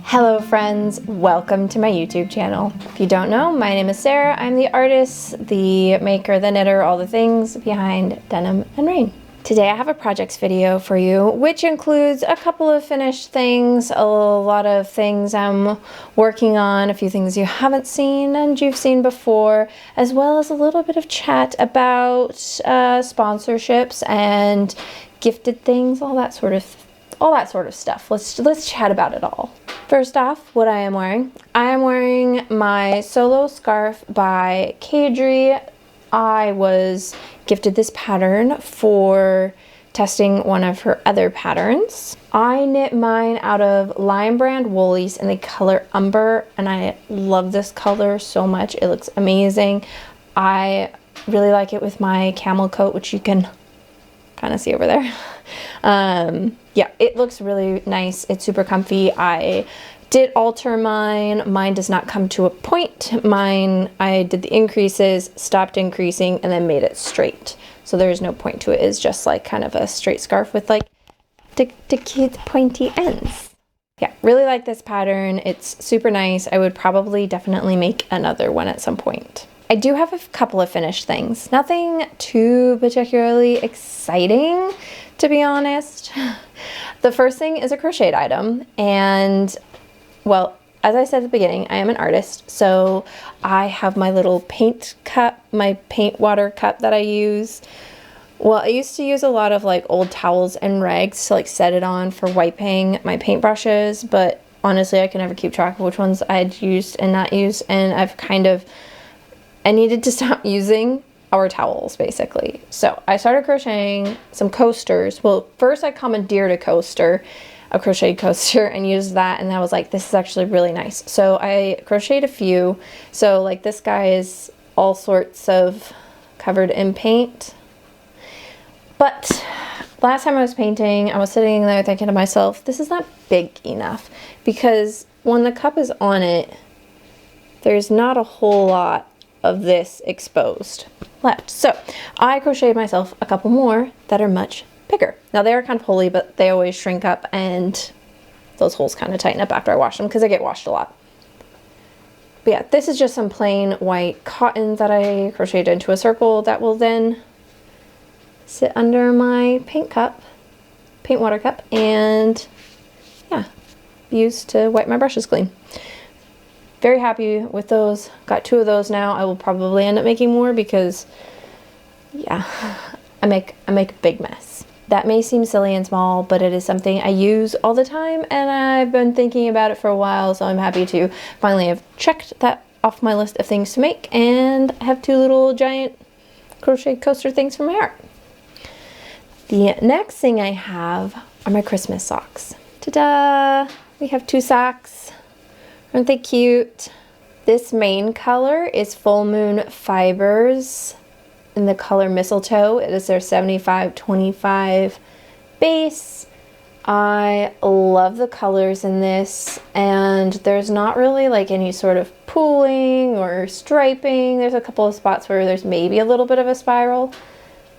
Hello friends, welcome to my YouTube channel. If you don't know, my name is Sarah. I'm the artist, the maker, the knitter, all the things behind Denim and Rain. Today I have a projects video for you, which includes a couple of finished things, a lot of things I'm working on, a few things you haven't seen and you've seen before, as well as a little bit of chat about sponsorships and gifted things, all that sort of stuff. Let's chat about it all. First off, what I am wearing my solo scarf by Kadri. I was gifted this pattern for testing one of her other patterns. I knit mine out of Lion Brand woolies in the color Umber, and I love this color so much. It looks amazing. I really like it with my camel coat, which you can kind of see over there. Yeah, it looks really nice. It's super comfy. I did alter mine. Mine does not come to a point. Mine, I did the increases, stopped increasing, and then made it straight. So there's no point to it. It's just like kind of a straight scarf with like the cute pointy ends. Yeah, really like this pattern. It's super nice. I would probably definitely make another one at some point. I do have a couple of finished things. Nothing too particularly exciting, to be honest. The first thing is a crocheted item, and well, as I said at the beginning, I am an artist, so I have my little paint cup, my paint water cup that I use. Well, I used to use a lot of like old towels and rags to like set it on for wiping my paintbrushes, but honestly I can never keep track of which ones I'd used and not used, and I needed to stop using our towels basically. So I started crocheting some coasters. Well, first I commandeered a crocheted coaster, and used that, and I was like, this is actually really nice. So I crocheted a few. So like this guy is all sorts of covered in paint. But last time I was painting, I was sitting there thinking to myself, this is not big enough, because when the cup is on it, there's not a whole lot of this exposed left. So I crocheted myself a couple more that are much bigger. Now they are kind of holy, but they always shrink up and those holes kind of tighten up after I wash them because I get washed a lot. But yeah, this is just some plain white cotton that I crocheted into a circle that will then sit under my paint water cup, and yeah, used to wipe my brushes clean. Very happy with those. Got 2 of those now. I will probably end up making more because yeah, I make a big mess. That may seem silly and small, but it is something I use all the time, and I've been thinking about it for a while, so I'm happy to finally have checked that off my list of things to make, and I have 2 little giant crochet coaster things for my art. The next thing I have are my Christmas socks. Ta-da! We have 2 socks. Aren't they cute? This main color is Full Moon Fibers in the color Mistletoe. It is their 75/25 base. I love the colors in this, and there's not really like any sort of pooling or striping. There's a couple of spots where there's maybe a little bit of a spiral,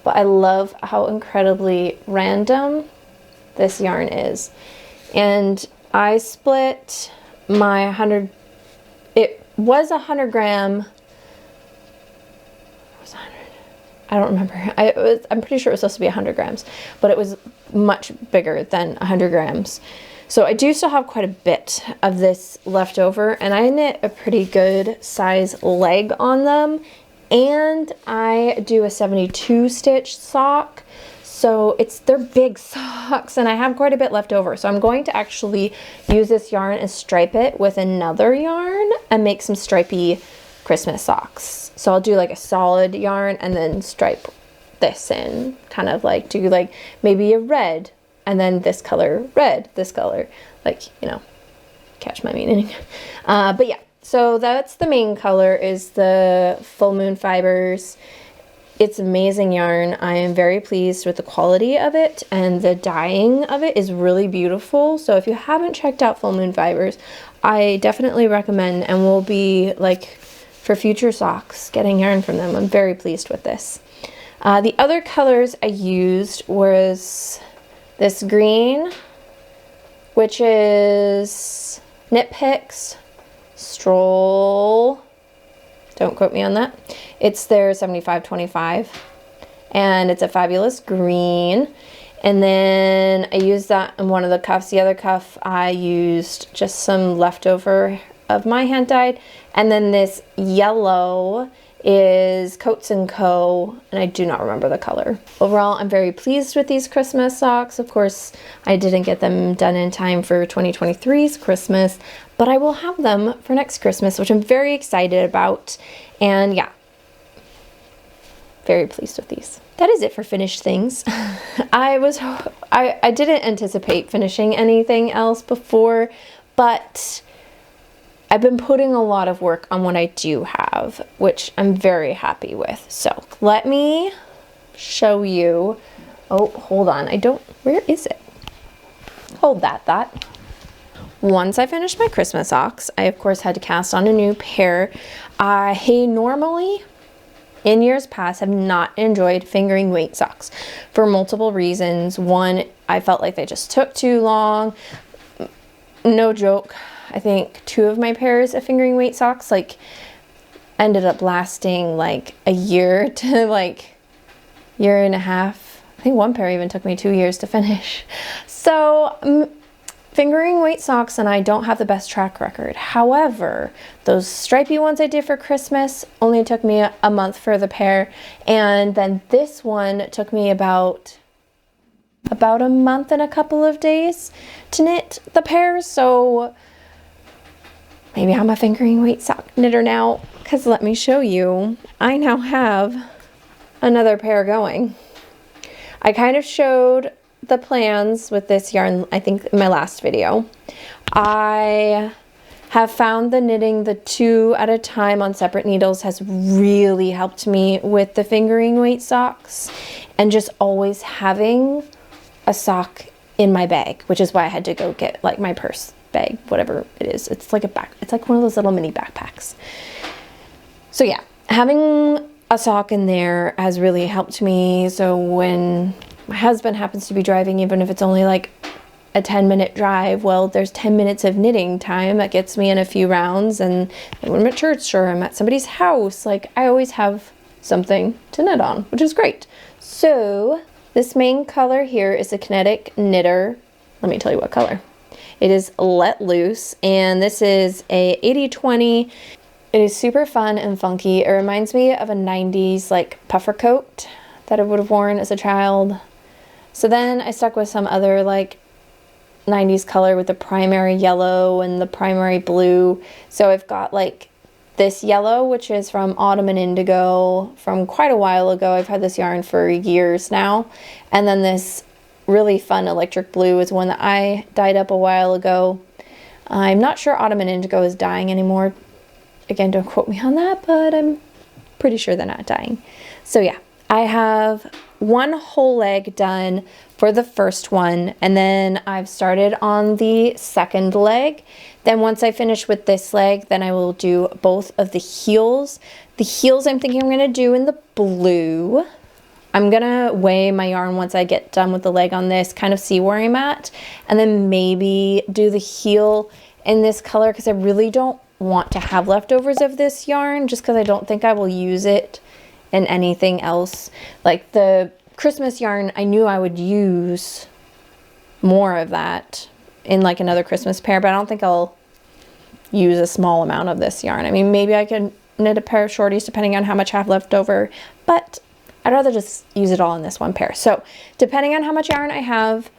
but I love how incredibly random this yarn is. And I split my 100, it was 100 gram, I don't remember. I'm pretty sure it was supposed to be 100 grams, but it was much bigger than 100 grams. So I do still have quite a bit of this left over, and I knit a pretty good size leg on them, and I do a 72 stitch sock. So they're big socks, and I have quite a bit left over. So I'm going to actually use this yarn and stripe it with another yarn and make some stripy Christmas socks. So I'll do like a solid yarn and then stripe this in, kind of like do like maybe a red and then this color, red, this color, like, you know, catch my meaning. But yeah, so that's the main color, is the Full Moon Fibers. It's amazing yarn. I am very pleased with the quality of it, and the dyeing of it is really beautiful. So if you haven't checked out Full Moon Fibers, I definitely recommend, and will be like for future socks getting yarn from them. I'm very pleased with this. The other colors I used was this green, which is Knit Picks Stroll. Don't quote me on that. It's their 75-25, and it's a fabulous green. And then I used that in one of the cuffs. The other cuff I used just some leftover of my hand dyed. And then this yellow is Coats & Co. and I do not remember the color. Overall, I'm very pleased with these Christmas socks. Of course, I didn't get them done in time for 2023's Christmas, but I will have them for next Christmas, which I'm very excited about. And yeah, very pleased with these. That is it for finished things. I didn't anticipate finishing anything else before, but I've been putting a lot of work on what I do have, which I'm very happy with. So let me show you. Oh, hold on. Where is it? Hold that thought. Once I finished my Christmas socks, I of course had to cast on a new pair. I normally, in years past, have not enjoyed fingering weight socks for multiple reasons. One, I felt like they just took too long. No joke. I think 2 of my pairs of fingering weight socks like ended up lasting like a year to like year and a half. I think 1 pair even took me 2 years to finish. So fingering weight socks and I don't have the best track record. However, those stripy ones I did for Christmas only took me a month for the pair, and then this one took me about a month and a couple of days to knit the pair. So maybe I'm a fingering weight sock knitter now, because let me show you. I now have another pair going. I kind of showed the plans with this yarn, I think, in my last video. I have found the knitting the 2 at a time on separate needles has really helped me with the fingering weight socks, and just always having a sock in my bag, which is why I had to go get like my purse bag, whatever it is. It's like it's like one of those little mini backpacks. So yeah, having a sock in there has really helped me. So when my husband happens to be driving, even if it's only like a 10-minute drive, well, there's 10 minutes of knitting time that gets me in a few rounds. And when I'm at church or I'm at somebody's house, like I always have something to knit on, which is great. So this main color here is the Kinetic Knitter. Let me tell you what color. It is Let Loose, and this is a 80-20. It is super fun and funky. It reminds me of a 90s like puffer coat that I would have worn as a child. So then I stuck with some other like 90s color with the primary yellow and the primary blue. So I've got like this yellow, which is from Autumn and Indigo from quite a while ago. I've had this yarn for years now. And then this really fun electric blue is one that I dyed up a while ago. I'm not sure Autumn and Indigo is dyeing anymore. Again, don't quote me on that, but I'm pretty sure they're not dyeing. So yeah, I have 1 whole leg done for the first one, and then I've started on the second leg. Then once I finish with this leg, then I will do both of the heels. The heels I'm thinking I'm gonna do in the blue. I'm gonna weigh my yarn once I get done with the leg on this, kind of see where I'm at, and then maybe do the heel in this color, because I really don't want to have leftovers of this yarn, just because I don't think I will use it in anything else. Like the Christmas yarn, I knew I would use more of that in like another Christmas pair, but I don't think I'll use a small amount of this yarn. I mean, maybe I could knit a pair of shorties depending on how much I have left over, but I'd rather just use it all in this one pair. So depending on how much yarn I have,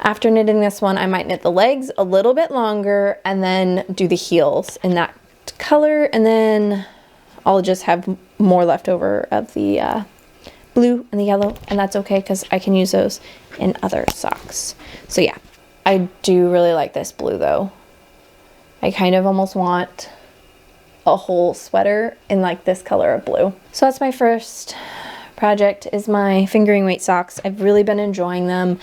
after knitting this one, I might knit the legs a little bit longer and then do the heels in that color, and then I'll just have more left over of the blue and the yellow, and that's okay because I can use those in other socks. So yeah, I do really like this blue though. I kind of almost want a whole sweater in like this color of blue. So that's my first project, is my fingering weight socks. I've really been enjoying them.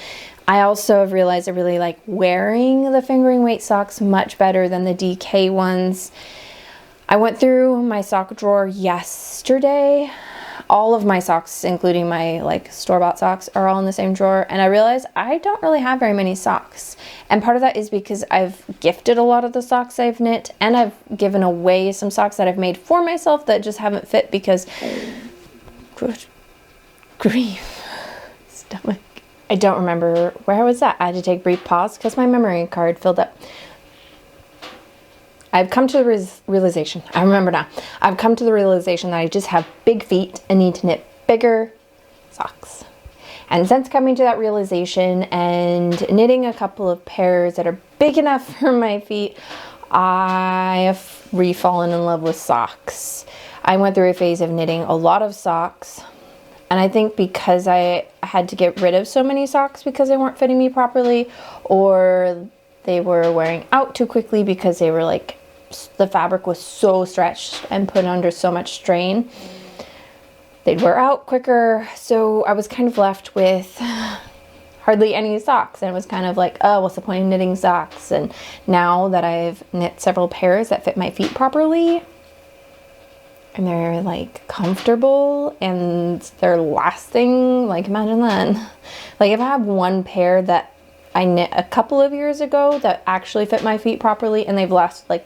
I also have realized I really like wearing the fingering weight socks much better than the DK ones. I went through my sock drawer yesterday. All of my socks, including my like store-bought socks, are all in the same drawer, and I realized I don't really have very many socks. And part of that is because I've gifted a lot of the socks I've knit, and I've given away some socks that I've made for myself that just haven't fit because good grief, stomach. I don't remember where I was at. I had to take a brief pause because my memory card filled up. I've come to the realization, I remember now, I've come to the realization that I just have big feet and need to knit bigger socks. And since coming to that realization and knitting a couple of pairs that are big enough for my feet, I have re-fallen in love with socks. I went through a phase of knitting a lot of socks, and I think because I had to get rid of so many socks because they weren't fitting me properly, or they were wearing out too quickly because they were like, the fabric was so stretched and put under so much strain, they'd wear out quicker. So I was kind of left with hardly any socks, and it was kind of like, oh, what's the point of knitting socks? And now that I've knit several pairs that fit my feet properly, and they're like comfortable and they're lasting, like imagine that. Like if I have one pair that I knit a couple of years ago that actually fit my feet properly, and they've lasted like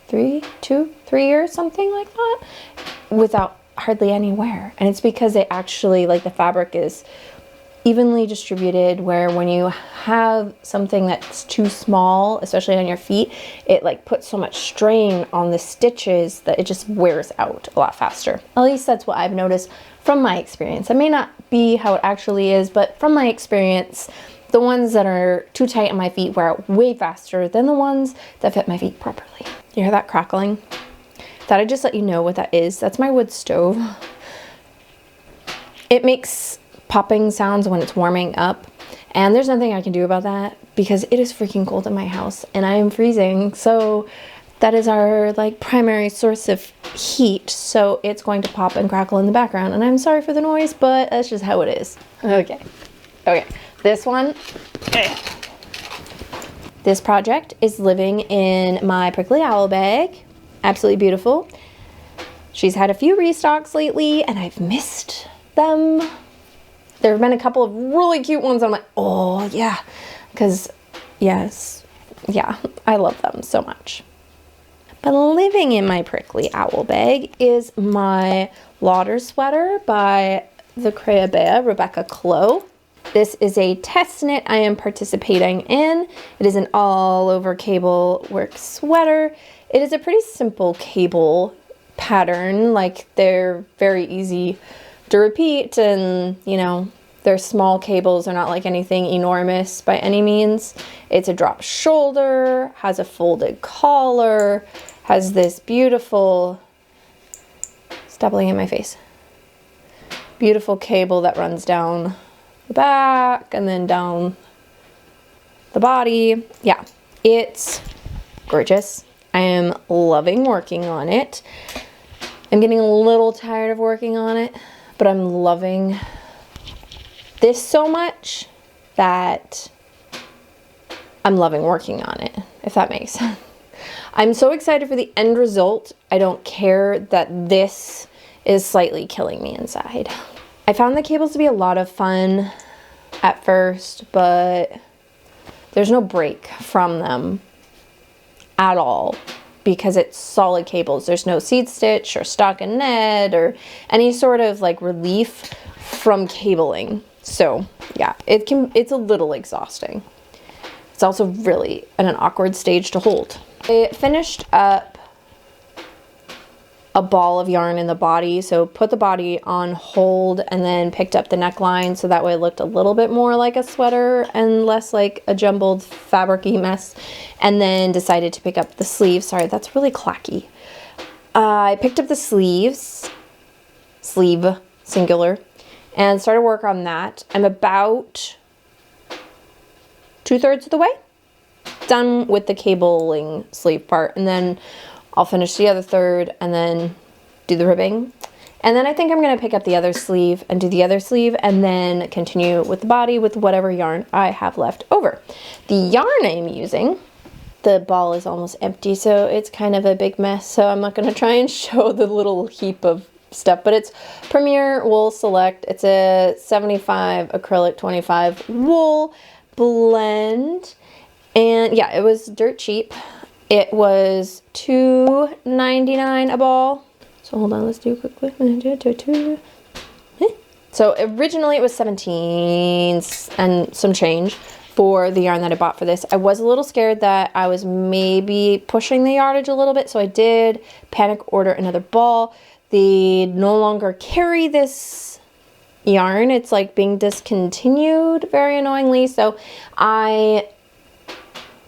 3 years, something like that, without hardly any wear. And it's because they actually, like, the fabric is evenly distributed, where when you have something that's too small, especially on your feet, it like puts so much strain on the stitches that it just wears out a lot faster. At least that's what I've noticed from my experience. It may not be how it actually is, but from my experience, the ones that are too tight on my feet wear out way faster than the ones that fit my feet properly. You hear that crackling? Thought I'd just let you know what that is. That's my wood stove. It makes popping sounds when it's warming up, and there's nothing I can do about that because it is freaking cold in my house and I am freezing. So that is our like primary source of heat. So it's going to pop and crackle in the background, and I'm sorry for the noise, but that's just how it is. Okay. This one. This project is living in my prickly owl bag. Absolutely beautiful. She's had a few restocks lately, and I've missed them. There have been a couple of really cute ones. I'm like, oh yeah, because yes, yeah, I love them so much. But living in my prickly owl bag is my Lauder sweater by the Crochet Rebecca Clow. This is a test knit I am participating in. It is an all over cable work sweater. It is a pretty simple cable pattern. Like, they're very easy to repeat, and you know, they're small cables. They're not like anything enormous by any means. It's a drop shoulder, has a folded collar, has this beautiful, it's doubling in my face, beautiful cable that runs down the back and then down the body. Yeah, it's gorgeous. I am loving working on it. I'm getting a little tired of working on it, but I'm loving this so much that I'm loving working on it, if that makes sense. I'm so excited for the end result. I don't care that this is slightly killing me inside. I found the cables to be a lot of fun at first, but there's no break from them at all because it's solid cables. There's no seed stitch or stockinette or any sort of like relief from cabling. So yeah, it's a little exhausting. It's also really at an awkward stage to hold. I finished up a ball of yarn in the body, so put the body on hold and then picked up the neckline so that way it looked a little bit more like a sweater and less like a jumbled fabric-y mess, and then decided to pick up the sleeves. Sorry, that's really clacky. I picked up the sleeves, sleeve singular, and started work on that. I'm about 2/3 of the way done with the cabling sleeve part, and then I'll finish the other third and then do the ribbing. And then I think I'm gonna pick up the other sleeve and do the other sleeve and then continue with the body with whatever yarn I have left over. The yarn I'm using, the ball is almost empty, so it's kind of a big mess, so I'm not gonna try and show the little heap of stuff, but it's Premier Wool Select. It's a 75 acrylic, 25 wool blend. And yeah, it was dirt cheap. It was $2.99 a ball. So hold on, let's do it quickly. So originally it was 17 and some change for the yarn that I bought for this. I was a little scared that I was maybe pushing the yardage a little bit, so I did panic order another ball. They no longer carry this yarn. It's like being discontinued, very annoyingly. So they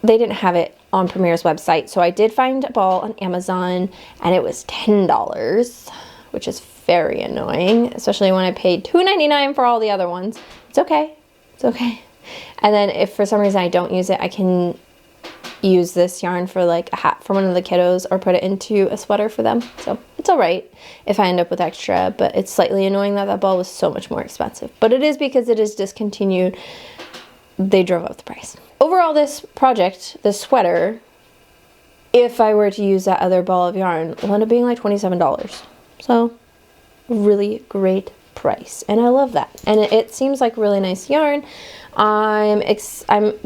didn't have it on Premier's website. So I did find a ball on Amazon and it was $10, which is very annoying, especially when I paid $2.99 for all the other ones. It's okay. It's okay. And then if for some reason I don't use it, I can use this yarn for like a hat for one of the kiddos or put it into a sweater for them. So it's all right if I end up with extra, but it's slightly annoying that that ball was so much more expensive. But it is because it is discontinued. They drove up the price. Overall, this project, this sweater, if I were to use that other ball of yarn, will end up being like $27. So really great price, and I love that. And it seems like really nice yarn. I'm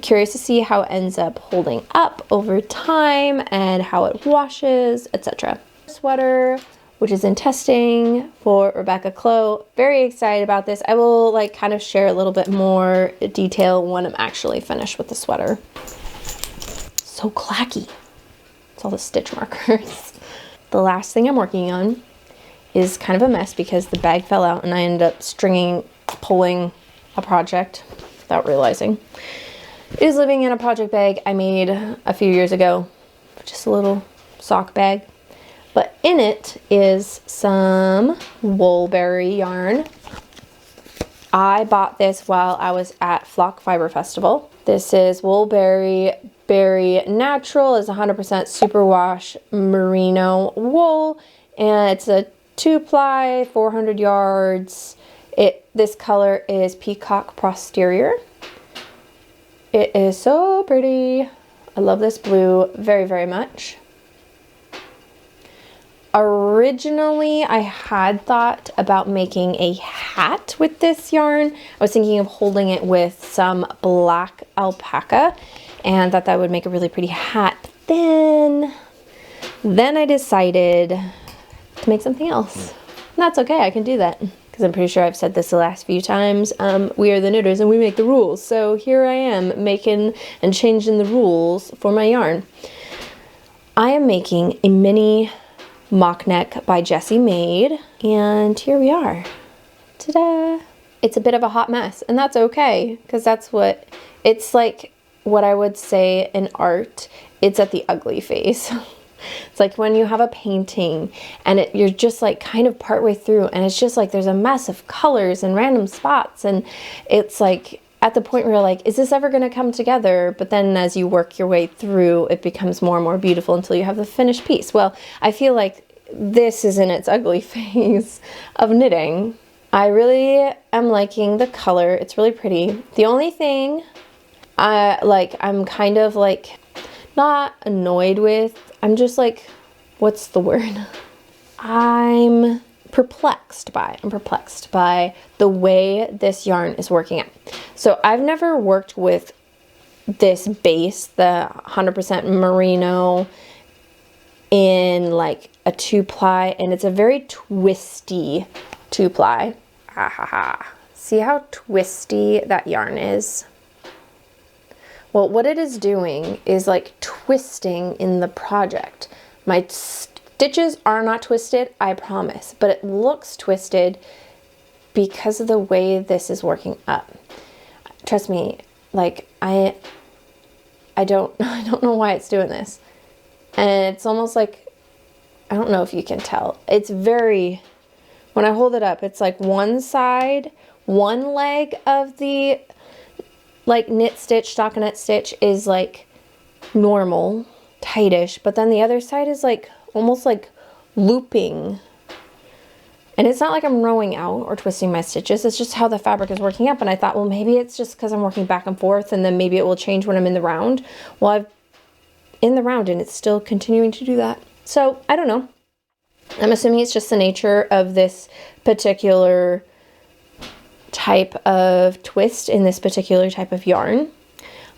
curious to see how it ends up holding up over time and how it washes, etc. Sweater, which is in testing for Rebecca Clow. Very excited about this. I will like kind of share a little bit more detail when I'm actually finished with the sweater. So clacky. It's all the stitch markers. The last thing I'm working on is kind of a mess because the bag fell out and I ended up pulling a project without realizing. It is living in a project bag I made a few years ago, just a little sock bag. But in it is some Woolberry yarn. I bought this while I was at Flock Fiber Festival. This is Woolberry Berry Natural. It's 100% superwash merino wool, and it's a 2-ply, 400 yards. This color is Peacock Posterior. It is so pretty. I love this blue very, very much. Originally, I had thought about making a hat with this yarn. I was thinking of holding it with some black alpaca and thought that would make a really pretty hat. Then I decided to make something else. And that's okay, I can do that. Because I'm pretty sure I've said this the last few times. We are the knitters and we make the rules. So here I am making and changing the rules for my yarn. I am making a mini mock neck by Jessie made, and here we are. Ta-da! It's a bit of a hot mess, and that's okay, because that's what, it's like what I would say in art, it's at the ugly phase. It's like when you have a painting and you're just like kind of partway through and it's just like there's a mess of colors and random spots, and it's like at the point where you're like, is this ever going to come together? But then as you work your way through, it becomes more and more beautiful until you have the finished piece. Well, I feel like this is in its ugly phase of knitting. I really am liking the color. It's really pretty. The only thing I'm kind of like not annoyed with, I'm just like, what's the word? I'm perplexed by the way this yarn is working out. So I've never worked with this base, the 100% merino, in like a 2-ply, and it's a very twisty 2-ply. See how twisty that yarn is? Well, what it is doing is like twisting in the project. My stitches are not twisted, I promise, but it looks twisted because of the way this is working up. Trust me, like I don't know why it's doing this. And it's almost like, I don't know if you can tell. It's very, when I hold it up, it's like one side, one leg of the like knit stitch, stockinette stitch is like normal, tightish, but then the other side is like almost like looping. And it's not like I'm rowing out or twisting my stitches, it's just how the fabric is working up. And I thought, well, maybe it's just because I'm working back and forth, and then maybe it will change when I'm in the round. Well, I'm in the round and it's still continuing to do that. So I don't know. I'm assuming it's just the nature of this particular type of twist in this particular type of yarn.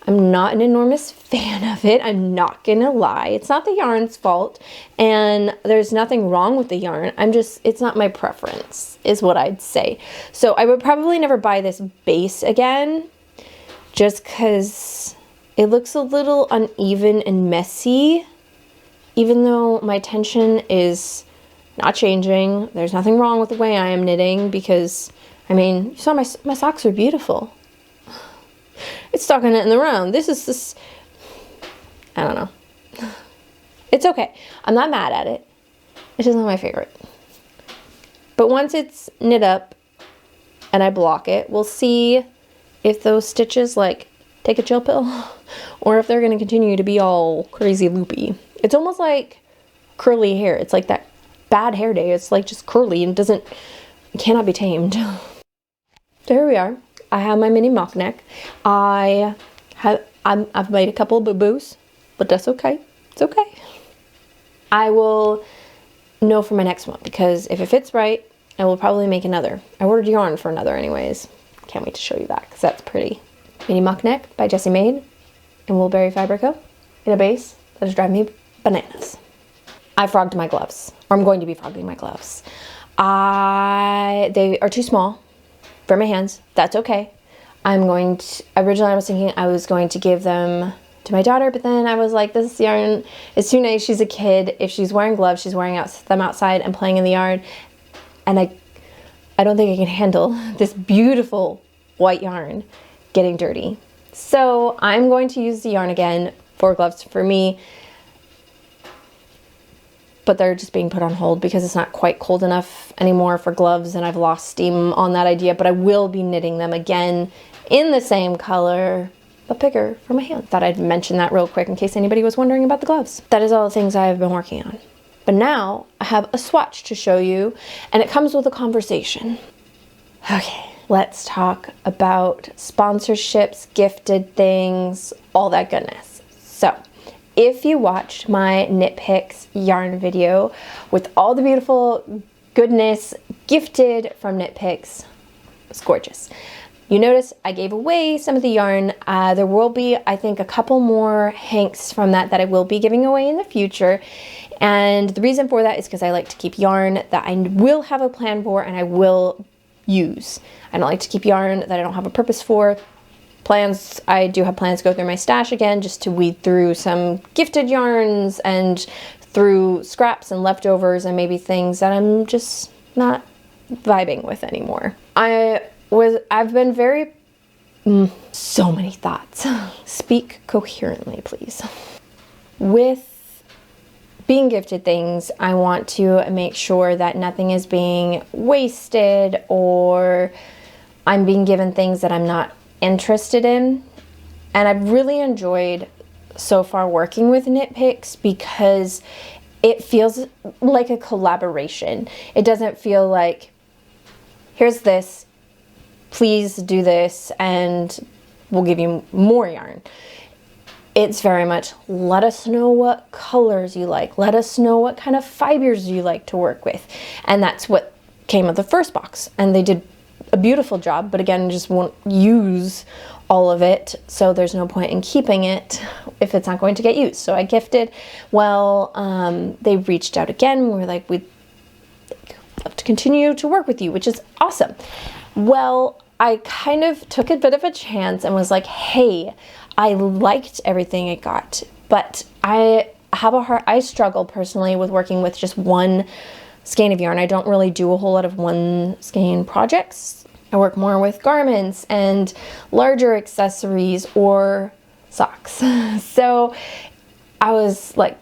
I'm not an enormous fan of it. I'm not gonna lie. It's not the yarn's fault, and there's nothing wrong with the yarn. It's not my preference, is what I'd say. So I would probably never buy this base again, just because it looks a little uneven and messy, even though my tension is not changing. There's nothing wrong with the way I am knitting, because, I mean, you saw my socks are beautiful. It's stockinette in the round. I don't know. It's okay. I'm not mad at it. It's just not my favorite. But once it's knit up and I block it, we'll see if those stitches like take a chill pill or if they're going to continue to be all crazy loopy. It's almost like curly hair. It's like that bad hair day. It's like just curly and cannot be tamed. So here we are. I have my mini mock neck. I've made a couple of boo-boos, but that's okay. It's okay. I will know for my next one, because if it fits right, I will probably make another. I ordered yarn for another anyways. Can't wait to show you that, because that's pretty. Mini mock neck by Jessie made in Woolberry Fabrico in a base that is driving me bananas. I frogged my gloves, or I'm going to be frogging my gloves. They are too small for my hands. That's okay. Originally I was thinking I was going to give them to my daughter, but then I was like, this yarn is too nice. She's a kid. If she's wearing gloves, she's wearing them outside and playing in the yard. And I don't think I can handle this beautiful white yarn getting dirty. So I'm going to use the yarn again for gloves for me, but they're just being put on hold because it's not quite cold enough anymore for gloves, and I've lost steam on that idea, but I will be knitting them again in the same color, but bigger for my hand. Thought I'd mention that real quick in case anybody was wondering about the gloves. That is all the things I've been working on. But now I have a swatch to show you, and it comes with a conversation. Okay, let's talk about sponsorships, gifted things, all that goodness. So, if you watched my Knit Picks yarn video with all the beautiful goodness gifted from Knit Picks, it's gorgeous. You notice I gave away some of the yarn. There will be, I think, a couple more hanks from that I will be giving away in the future. And the reason for that is because I like to keep yarn that I will have a plan for and I will use. I don't like to keep yarn that I don't have a purpose for. I do have plans to go through my stash again just to weed through some gifted yarns and through scraps and leftovers and maybe things that I'm just not vibing with anymore. I've been very, so many thoughts. Speak coherently, please. With being gifted things, I want to make sure that nothing is being wasted or I'm being given things that I'm not interested in. And I've really enjoyed so far working with Knit Picks because it feels like a collaboration. It doesn't feel like, here's this, please do this, and we'll give you more yarn. It's very much, let us know what colors you like. Let us know what kind of fibers you like to work with. And that's what came with the first box. And they did a beautiful job, but again, just won't use all of it. So there's no point in keeping it if it's not going to get used. So I gifted. Well, they reached out again. We were like, we'd love to continue to work with you, which is awesome. Well, I kind of took a bit of a chance and was like, hey, I liked everything I got, but I struggle personally with working with just one skein of yarn. I don't really do a whole lot of one skein projects. I work more with garments and larger accessories or socks. So I was like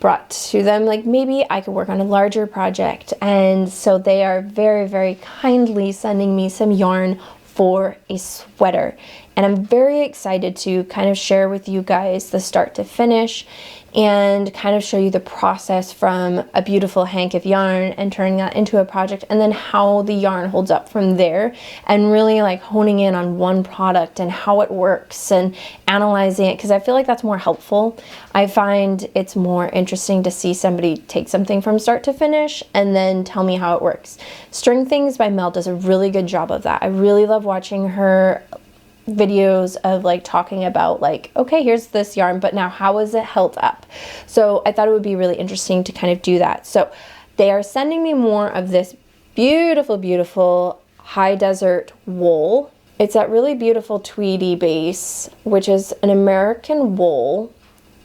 brought to them like maybe I could work on a larger project. And so they are very, very kindly sending me some yarn for a sweater. And I'm very excited to kind of share with you guys the start to finish and kind of show you the process from a beautiful hank of yarn and turning that into a project, and then how the yarn holds up from there, and really like honing in on one product and how it works and analyzing it, because I feel like that's more helpful. I find it's more interesting to see somebody take something from start to finish and then tell me how it works. String Things by Mel does a really good job of that. I really love watching her videos of like talking about like, okay, here's this yarn, but now how is it held up? So I thought it would be really interesting to kind of do that. So they are sending me more of this beautiful, beautiful high desert wool. It's that really beautiful tweedy base, which is an American wool.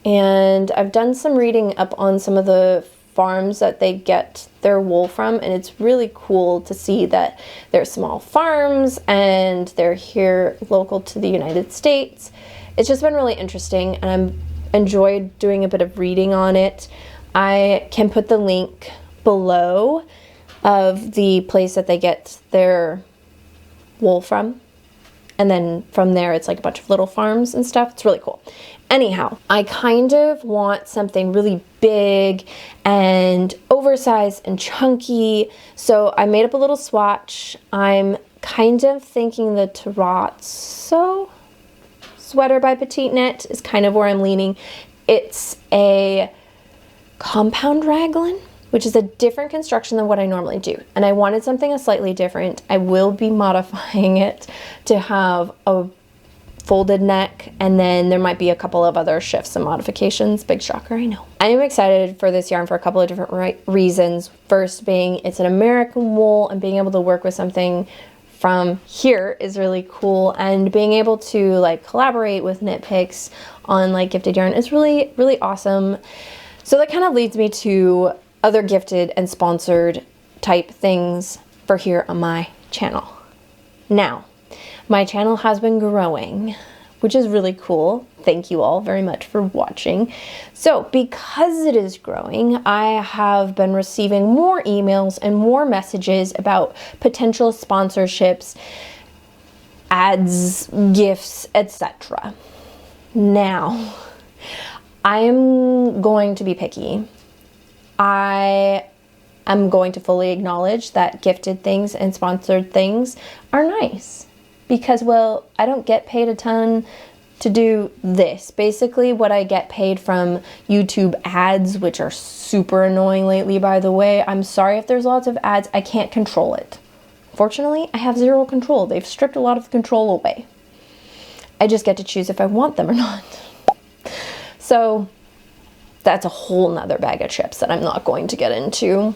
And I've done some reading up on some of the farms that they get their wool from, and it's really cool to see that they're small farms and they're here local to the United States. It's just been really interesting, and I'm enjoyed doing a bit of reading on it. I can put the link below of the place that they get their wool from, and then from there it's like a bunch of little farms and stuff. It's really cool. Anyhow, I kind of want something really big and oversized and chunky, so I made up a little swatch. I'm kind of thinking the Terrazzo sweater by Petite Knit is kind of where I'm leaning. It's a compound raglan, which is a different construction than what I normally do, and I wanted something slightly different. I will be modifying it to have a folded neck, and then there might be a couple of other shifts and modifications. Big shocker, I know. I am excited for this yarn for a couple of different reasons. First being it's an American wool, and being able to work with something from here is really cool, and being able to like collaborate with Knit Picks on like gifted yarn is really, really awesome. So that kind of leads me to other gifted and sponsored type things for here on my channel. Now, my channel has been growing, which is really cool. Thank you all very much for watching. So because it is growing, I have been receiving more emails and more messages about potential sponsorships, ads, gifts, etc. Now, I am going to be picky. I am going to fully acknowledge that gifted things and sponsored things are nice. Because, well, I don't get paid a ton to do this. Basically, what I get paid from YouTube ads, which are super annoying lately, by the way. I'm sorry if there's lots of ads. I can't control it. Fortunately, I have zero control. They've stripped a lot of control away. I just get to choose if I want them or not. So that's a whole nother bag of chips that I'm not going to get into.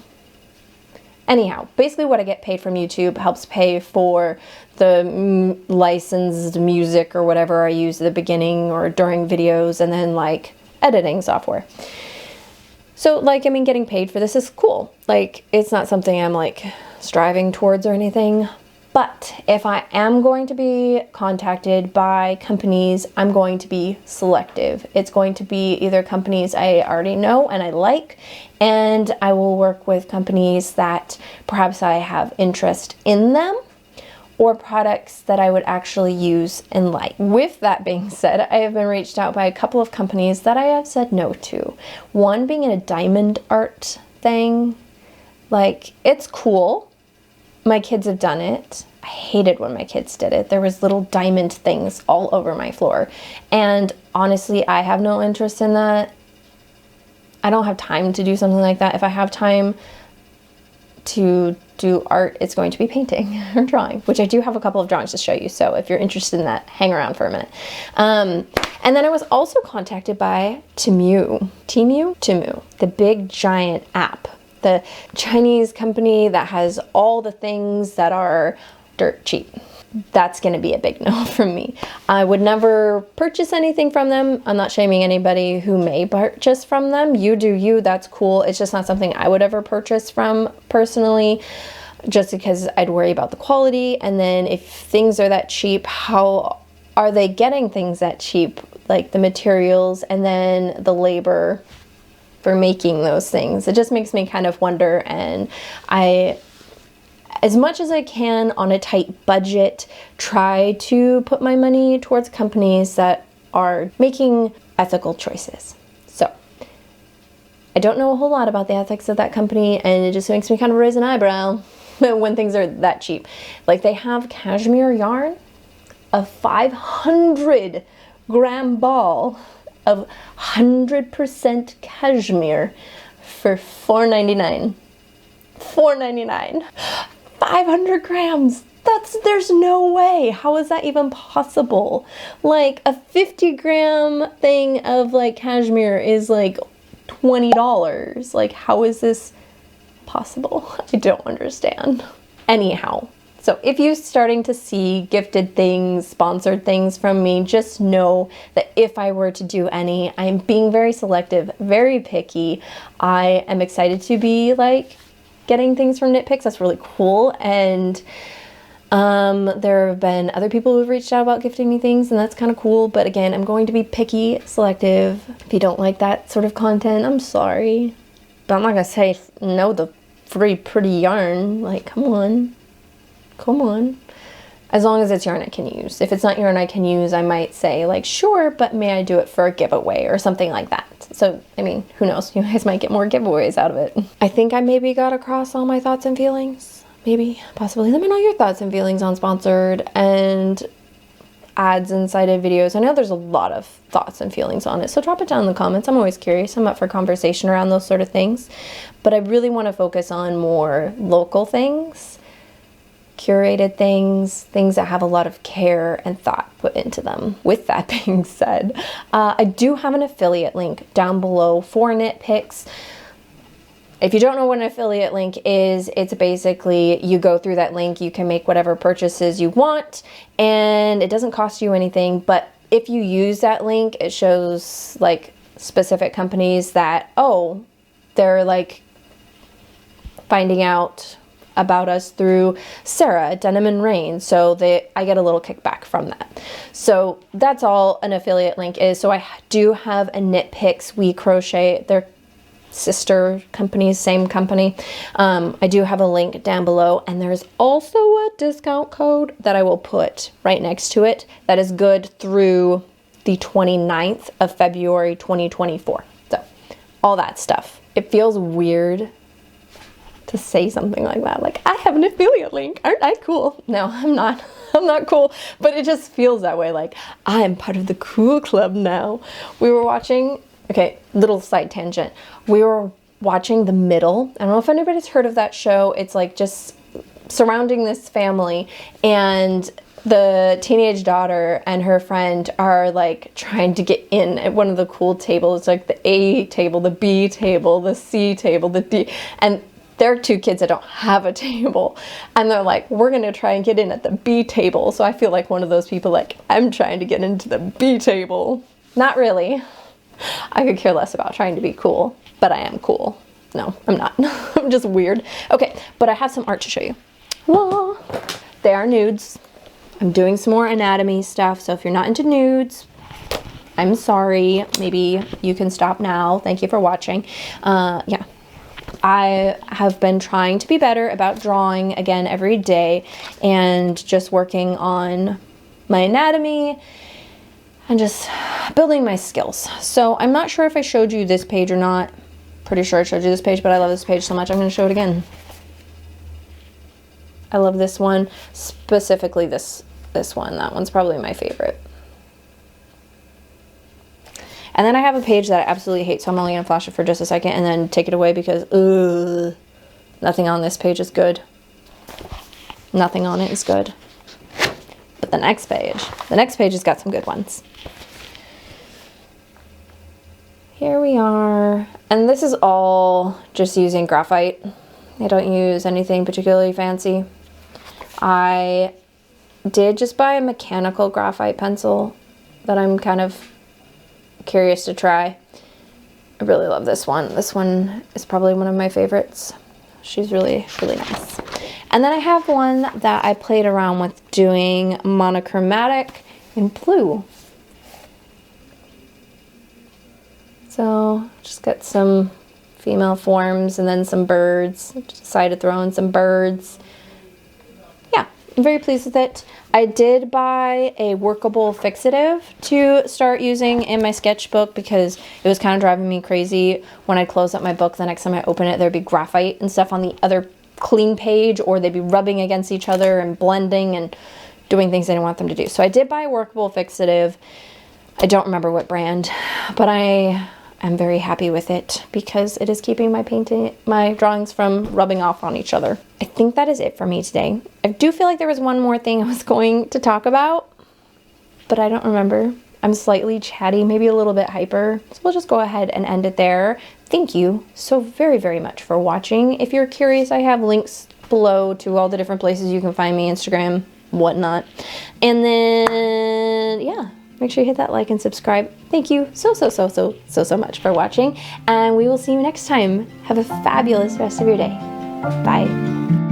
Anyhow, basically what I get paid from YouTube helps pay for the licensed music or whatever I use at the beginning or during videos, and then like editing software. So like, I mean, getting paid for this is cool. Like, it's not something I'm like striving towards or anything. But if I am going to be contacted by companies, I'm going to be selective. It's going to be either companies I already know and I like, and I will work with companies that perhaps I have interest in them, or products that I would actually use and like. With that being said, I have been reached out by a couple of companies that I have said no to. One being a diamond art thing. Like, it's cool. My kids have done it. I hated when my kids did it. There was little diamond things all over my floor. And honestly, I have no interest in that. I don't have time to do something like that. If I have time to do art, it's going to be painting or drawing, which I do have a couple of drawings to show you. So if you're interested in that, hang around for a minute. And then I was also contacted by Temu, the big giant app. The Chinese company that has all the things that are dirt cheap. That's going to be a big no from me. I would never purchase anything from them. I'm not shaming anybody who may purchase from them. You do you, that's cool. It's just not something I would ever purchase from personally, just because I'd worry about the quality. And then if things are that cheap, how are they getting things that cheap? Like the materials and then the labor for making those things. It just makes me kind of wonder, and I, as much as I can on a tight budget, try to put my money towards companies that are making ethical choices. So I don't know a whole lot about the ethics of that company, and it just makes me kind of raise an eyebrow when things are that cheap. Like, they have cashmere yarn, a 500-gram ball of 100% cashmere for $4.99. $4.99. 500 grams. There's no way. How is that even possible? Like, a 50-gram thing of like cashmere is like $20. Like, how is this possible? I don't understand. Anyhow, so if you're starting to see gifted things, sponsored things from me, just know that if I were to do any, I'm being very selective, very picky. I am excited to be like getting things from Knit Picks. That's really cool. And there have been other people who've reached out about gifting me things, and that's kind of cool. But again, I'm going to be picky, selective. If you don't like that sort of content, I'm sorry. But I'm not gonna say no to free pretty yarn. Like, come on. Come on. As long as it's yarn I can use. If it's not yarn I can use, I might say like, sure, but may I do it for a giveaway or something like that. So, I mean, who knows? You guys might get more giveaways out of it. I think I maybe got across all my thoughts and feelings. Maybe, possibly. Let me know your thoughts and feelings on sponsored and ads inside of videos. I know there's a lot of thoughts and feelings on it, so drop it down in the comments. I'm always curious. I'm up for conversation around those sort of things. But I really want to focus on more local things, curated things, things that have a lot of care and thought put into them. With that being said, I do have an affiliate link down below for Knit Picks. If you don't know what an affiliate link is, it's basically you go through that link, you can make whatever purchases you want, and it doesn't cost you anything. But if you use that link, it shows like specific companies that, oh, they're like finding out about us through Sarah at Denim and Rain, so I get a little kickback from that. So that's all an affiliate link is. So I do have a Knit Picks, We Crochet, they're sister companies, same company. I do have a link down below, and there's also a discount code that I will put right next to it that is good through the 29th of February 2024. So all that stuff. It feels weird to say something like that, like, I have an affiliate link, aren't I cool? No, I'm not. I'm not cool, but it just feels that way, like I'm part of the cool club now. We were watching, okay, little side tangent. We were watching The Middle. I don't know if anybody's heard of that show. It's like just surrounding this family, and the teenage daughter and her friend are like trying to get in at one of the cool tables, like the A table, the B table, the C table, the D, and they're two kids that don't have a table, and they're like, we're gonna try and get in at the B table. So I feel like one of those people, like, I'm trying to get into the B table. Not really. I could care less about trying to be cool, but I am cool. No, I'm not. I'm just weird. Okay, but I have some art to show you. Whoa. They are nudes. I'm doing some more anatomy stuff, so if you're not into nudes, I'm sorry. Maybe you can stop now. Thank you for watching. Yeah. I have been trying to be better about drawing again every day, and just working on my anatomy and just building my skills. So I'm not sure if I showed you this page or not. Pretty sure I showed you this page, but I love this page so much I'm going to show it again. I love this one, specifically this one. That one's probably my favorite. And then I have a page that I absolutely hate, so I'm only going to flash it for just a second and then take it away because nothing on this page is good. Nothing on it is good. But the next page has got some good ones. Here we are. And this is all just using graphite. I don't use anything particularly fancy. I did just buy a mechanical graphite pencil that I'm kind of curious to try. I really love this one. This one is probably one of my favorites. She's really, really nice. And then I have one that I played around with doing monochromatic in blue. So just got some female forms and then some birds. Just decided to throw in some birds. Yeah, I'm very pleased with it. I did buy a workable fixative to start using in my sketchbook because it was kind of driving me crazy when I close up my book. The next time I open it, there'd be graphite and stuff on the other clean page, or they'd be rubbing against each other and blending and doing things I didn't want them to do. So I did buy a workable fixative. I don't remember what brand, but I am very happy with it because it is keeping my drawings from rubbing off on each other. I think that is it for me today. I do feel like there was one more thing I was going to talk about, but I don't remember. I'm slightly chatty, maybe a little bit hyper, so we'll just go ahead and end it there. Thank you so very, very much for watching. If you're curious, I have links below to all the different places you can find me, Instagram, whatnot. And then, yeah, make sure you hit that like and subscribe. Thank you so much for watching, and we will see you next time. Have a fabulous rest of your day. Bye.